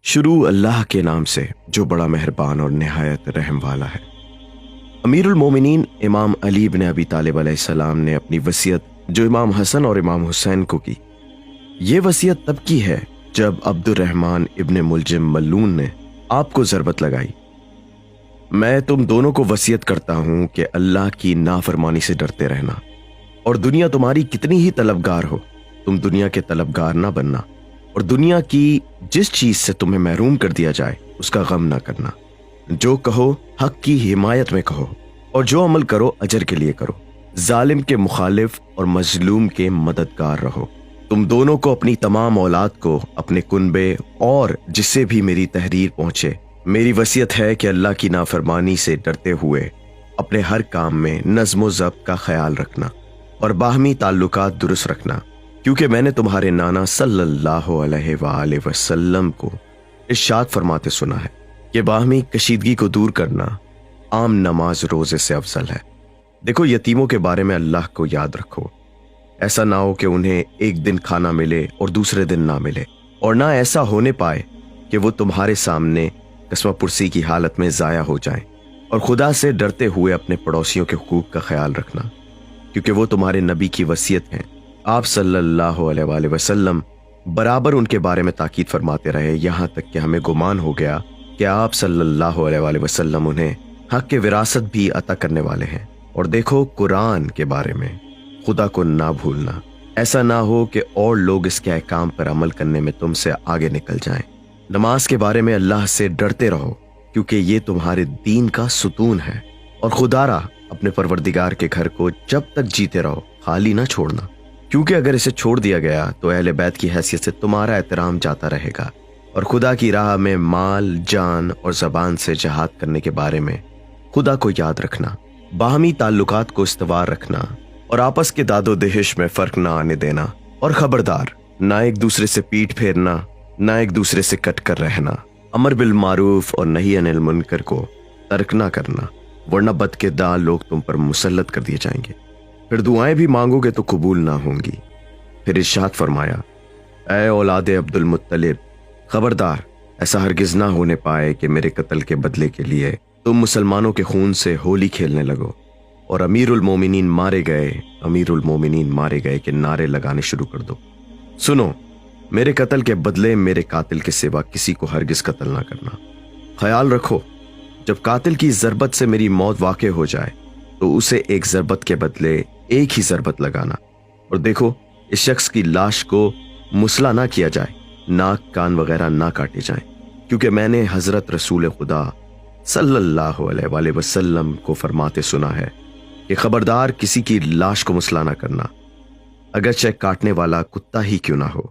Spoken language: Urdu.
شروع اللہ کے نام سے جو بڑا مہربان اور نہایت رحم والا ہے۔ امیر المومنین امام علی بن ابی طالب علیہ السلام نے اپنی وصیت جو امام حسن اور امام حسین کو کی، یہ وصیت تب کی ہے جب عبد الرحمن ابن ملجم ملعون نے آپ کو ضربت لگائی۔ میں تم دونوں کو وصیت کرتا ہوں کہ اللہ کی نافرمانی سے ڈرتے رہنا، اور دنیا تمہاری کتنی ہی طلبگار ہو، تم دنیا کے طلبگار نہ بننا، اور دنیا کی جس چیز سے تمہیں محروم کر دیا جائے اس کا غم نہ کرنا۔ جو کہو حق کی حمایت میں کہو، اور جو عمل کرو اجر کے لیے کرو، ظالم کے مخالف اور مظلوم کے مددگار رہو۔ تم دونوں کو اپنی تمام اولاد کو، اپنے کنبے اور جس سے بھی میری تحریر پہنچے، میری وصیت ہے کہ اللہ کی نافرمانی سے ڈرتے ہوئے اپنے ہر کام میں نظم و ضبط کا خیال رکھنا اور باہمی تعلقات درست رکھنا، کیونکہ میں نے تمہارے نانا صلی اللہ علیہ وآلہ وسلم کو ارشاد فرماتے سنا ہے کہ باہمی کشیدگی کو دور کرنا عام نماز روزے سے افضل ہے۔ دیکھو، یتیموں کے بارے میں اللہ کو یاد رکھو، ایسا نہ ہو کہ انہیں ایک دن کھانا ملے اور دوسرے دن نہ ملے، اور نہ ایسا ہونے پائے کہ وہ تمہارے سامنے قسمہ پرسی کی حالت میں ضائع ہو جائیں۔ اور خدا سے ڈرتے ہوئے اپنے پڑوسیوں کے حقوق کا خیال رکھنا، کیونکہ وہ تمہارے نبی کی وصیت ہیں۔ آپ صلی اللہ علیہ وآلہ وسلم برابر ان کے بارے میں تاکید فرماتے رہے، یہاں تک کہ ہمیں گمان ہو گیا کہ آپ صلی اللہ علیہ وآلہ وسلم انہیں حق کے وراثت بھی عطا کرنے والے ہیں۔ اور دیکھو، قرآن کے بارے میں خدا کو نہ بھولنا، ایسا نہ ہو کہ اور لوگ اس کے احکام پر عمل کرنے میں تم سے آگے نکل جائیں۔ نماز کے بارے میں اللہ سے ڈرتے رہو، کیونکہ یہ تمہارے دین کا ستون ہے، اور خدا را اپنے پروردگار کے گھر کو جب تک جیتے رہو خالی نہ چھوڑنا، کیونکہ اگر اسے چھوڑ دیا گیا تو اہل بیت کی حیثیت سے تمہارا احترام جاتا رہے گا۔ اور خدا کی راہ میں مال، جان اور زبان سے جہاد کرنے کے بارے میں خدا کو یاد رکھنا، باہمی تعلقات کو استوار رکھنا، اور آپس کے داد و دہش میں فرق نہ آنے دینا، اور خبردار، نہ ایک دوسرے سے پیٹھ پھیرنا، نہ ایک دوسرے سے کٹ کر رہنا، امر بالمعروف اور نہی عن المنکر کو ترک نہ کرنا، ورنہ بدکردار لوگ تم پر مسلط کر دیے جائیں گے، پھر دعائیں بھی مانگو گے تو قبول نہ ہوں گی۔ پھر ارشاد فرمایا، اے اولاد عبد المطلب، خبردار، ایسا ہرگز نہ ہونے پائے کہ میرے قتل کے بدلے کے لیے تم مسلمانوں کے خون سے ہولی کھیلنے لگو اور امیر المومنین مارے گئے کہ نعرے لگانے شروع کر دو۔ سنو، میرے قتل کے بدلے میرے قاتل کے سوا کسی کو ہرگز قتل نہ کرنا۔ خیال رکھو، جب قاتل کی ضربت سے میری موت واقع ہو جائے تو اسے ایک ضربت کے بدلے ایک ہی ضربت لگانا، اور دیکھو، اس شخص کی لاش کو مسلح نہ کیا جائے، ناک کان وغیرہ نہ کاٹے جائیں، کیونکہ میں نے حضرت رسول خدا صلی اللہ علیہ وآلہ وسلم کو فرماتے سنا ہے کہ خبردار کسی کی لاش کو مسلح نہ کرنا، اگرچہ کاٹنے والا کتا ہی کیوں نہ ہو۔